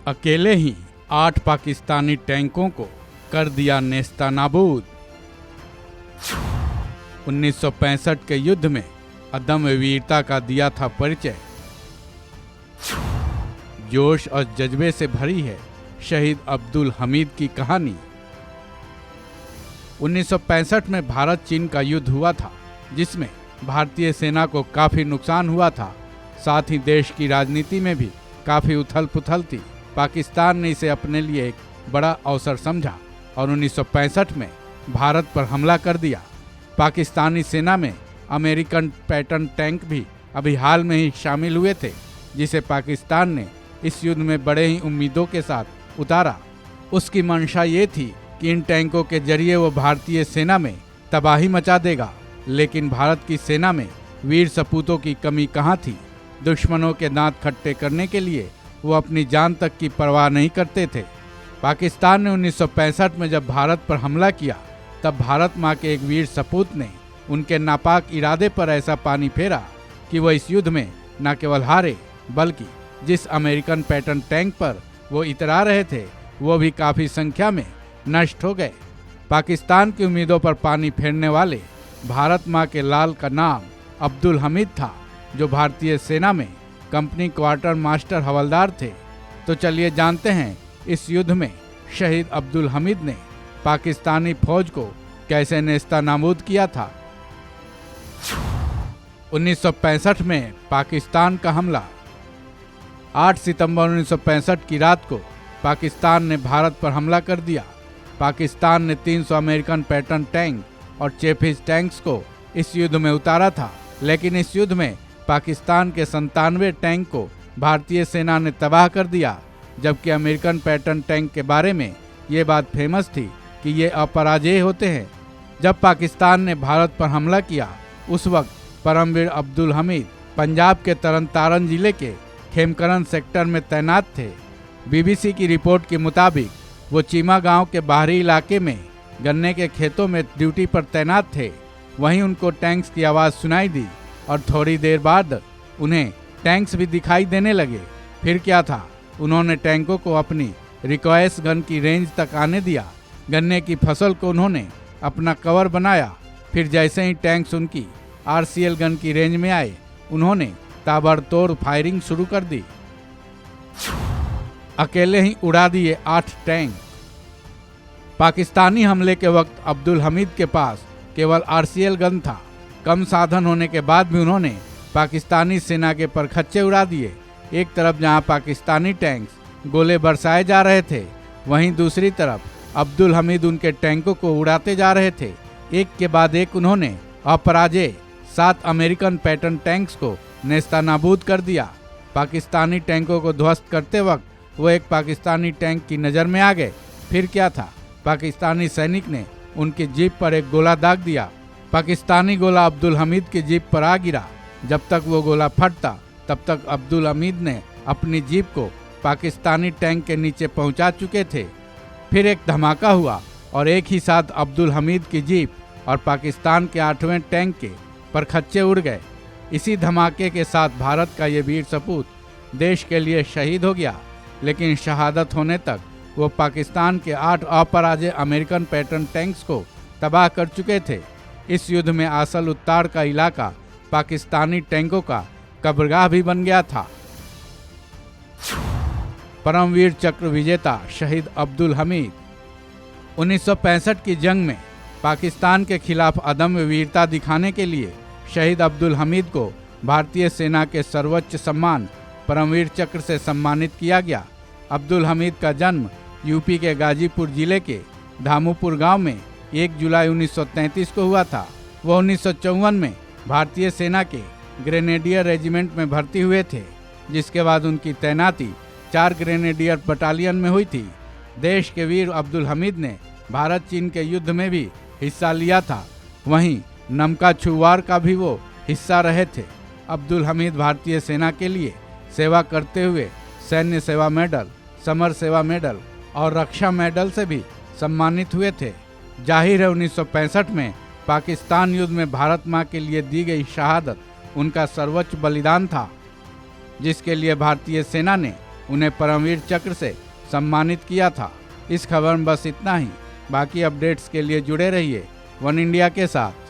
अकेले ही 8 पाकिस्तानी टैंकों को कर दिया नेस्तनाबूद। 1965 के युद्ध में अदम्य वीरता का दिया था परिचय। जोश और जज्बे से भरी है शहीद अब्दुल हमीद की कहानी। 1965 में भारत चीन का युद्ध हुआ था, जिसमें भारतीय सेना को काफी नुकसान हुआ था। साथ ही देश की राजनीति में भी काफी उथल पुथल थी। पाकिस्तान ने इसे अपने लिए एक बड़ा अवसर समझा और 1965 में भारत पर हमला कर दिया। पाकिस्तानी सेना में अमेरिकन पैटर्न टैंक भी अभी हाल में ही शामिल हुए थे, जिसे पाकिस्तान ने इस युद्ध में बड़े ही उम्मीदों के साथ उतारा। उसकी मंशा ये थी कि इन टैंकों के जरिए वो भारतीय सेना में तबाही मचा देगा। लेकिन भारत की सेना में वीर सपूतों की कमी कहाँ थी। दुश्मनों के दांत खट्टे करने के लिए वो अपनी जान तक की परवाह नहीं करते थे। पाकिस्तान ने 1965 में जब भारत पर हमला किया, तब भारत माँ के एक वीर सपूत ने उनके नापाक इरादे पर ऐसा पानी फेरा कि वो इस युद्ध में न केवल हारे, बल्कि जिस अमेरिकन पैटर्न टैंक पर वो इतरा रहे थे, वो भी काफ़ी संख्या में नष्ट हो गए। पाकिस्तान की उम्मीदों पर पानी फेरने वाले भारत माँ के लाल का नाम अब्दुल हमीद था, जो भारतीय सेना में कंपनी क्वार्टर मास्टर हवलदार थे। तो चलिए जानते हैं इस युद्ध में शहीद अब्दुल हमीद ने पाकिस्तानी फौज को कैसे नेस्तनाबूद किया था। 1965 में पाकिस्तान का हमला। 8 सितंबर 1965 की रात को पाकिस्तान ने भारत पर हमला कर दिया। पाकिस्तान ने 300 अमेरिकन पैटर्न टैंक और चेफिस टैंक्स को इस युद्ध में उतारा था। लेकिन इस युद्ध में पाकिस्तान के 97 टैंक को भारतीय सेना ने तबाह कर दिया, जबकि अमेरिकन पैटर्न टैंक के बारे में ये बात फेमस थी कि ये अपराजेय होते हैं। जब पाकिस्तान ने भारत पर हमला किया, उस वक्त परमवीर अब्दुल हमीद पंजाब के तरन तारण जिले के खेमकरन सेक्टर में तैनात थे। बीबीसी की रिपोर्ट के मुताबिक वो चीमा गांव के बाहरी इलाके में गन्ने के खेतों में ड्यूटी पर तैनात थे। वहीं उनको टैंक्स की आवाज़ सुनाई दी और थोड़ी देर बाद उन्हें टैंक्स भी दिखाई देने लगे। फिर क्या था, उन्होंने टैंकों को अपनी रिक्वेस्ट गन की रेंज तक आने दिया। गन्ने की फसल को उन्होंने अपना कवर बनाया। फिर जैसे ही टैंक्स उनकी आरसीएल गन की रेंज में आए, उन्होंने ताबड़तोड़ फायरिंग शुरू कर दी। अकेले ही उड़ा दिए 8 टैंक। पाकिस्तानी हमले के वक्त अब्दुल हमीद के पास केवल आरसीएल गन था। कम साधन होने के बाद भी उन्होंने पाकिस्तानी सेना के परखच्चे उड़ा दिए। एक तरफ जहां पाकिस्तानी टैंक्स गोले बरसाए जा रहे थे, वहीं दूसरी तरफ अब्दुल हमीद उनके टैंकों को उड़ाते जा रहे थे। एक के बाद एक उन्होंने अपराजेय 7 अमेरिकन पैटर्न टैंक्स को नेस्तनाबूद कर दिया। पाकिस्तानी टैंकों को ध्वस्त करते वक्त वो एक पाकिस्तानी टैंक की नज़र में आ गए। फिर क्या था, पाकिस्तानी सैनिक ने उनकी जीप पर एक गोला दाग दिया। पाकिस्तानी गोला अब्दुल हमीद की जीप पर आ गिरा। जब तक वो गोला फटता, तब तक अब्दुल हमीद ने अपनी जीप को पाकिस्तानी टैंक के नीचे पहुंचा चुके थे। फिर एक धमाका हुआ और एक ही साथ अब्दुल हमीद की जीप और पाकिस्तान के 8वें टैंक के परखच्चे उड़ गए। इसी धमाके के साथ भारत का ये वीर सपूत देश के लिए शहीद हो गया। लेकिन शहादत होने तक वो पाकिस्तान के 8 अपराजेय अमेरिकन पैटर्न टैंक्स को तबाह कर चुके थे। इस युद्ध में आसल उत्तार का इलाका पाकिस्तानी टैंकों का कब्रगाह भी बन गया था। परमवीर चक्र विजेता शहीद अब्दुल हमीद। 1965 की जंग में पाकिस्तान के खिलाफ अदम्य वीरता दिखाने के लिए शहीद अब्दुल हमीद को भारतीय सेना के सर्वोच्च सम्मान परमवीर चक्र से सम्मानित किया गया। अब्दुल हमीद का जन्म यूपी के गाजीपुर जिले के धामूपुर गांव में 1 जुलाई 1933 को हुआ था। वह 1954 में भारतीय सेना के ग्रेनेडियर रेजिमेंट में भर्ती हुए थे, जिसके बाद उनकी तैनाती 4 ग्रेनेडियर बटालियन में हुई थी। देश के वीर अब्दुल हमीद ने भारत चीन के युद्ध में भी हिस्सा लिया था। वहीं नमका छुवार का भी वो हिस्सा रहे थे। अब्दुल हमीद भारतीय सेना के लिए सेवा करते हुए सैन्य सेवा मेडल, समर सेवा मेडल और रक्षा मेडल से भी सम्मानित हुए थे। जाहिर है 1965 में पाकिस्तान युद्ध में भारत माँ के लिए दी गई शहादत उनका सर्वोच्च बलिदान था, जिसके लिए भारतीय सेना ने उन्हें परमवीर चक्र से सम्मानित किया था। इस खबर में बस इतना ही। बाकी अपडेट्स के लिए जुड़े रहिए वन इंडिया के साथ।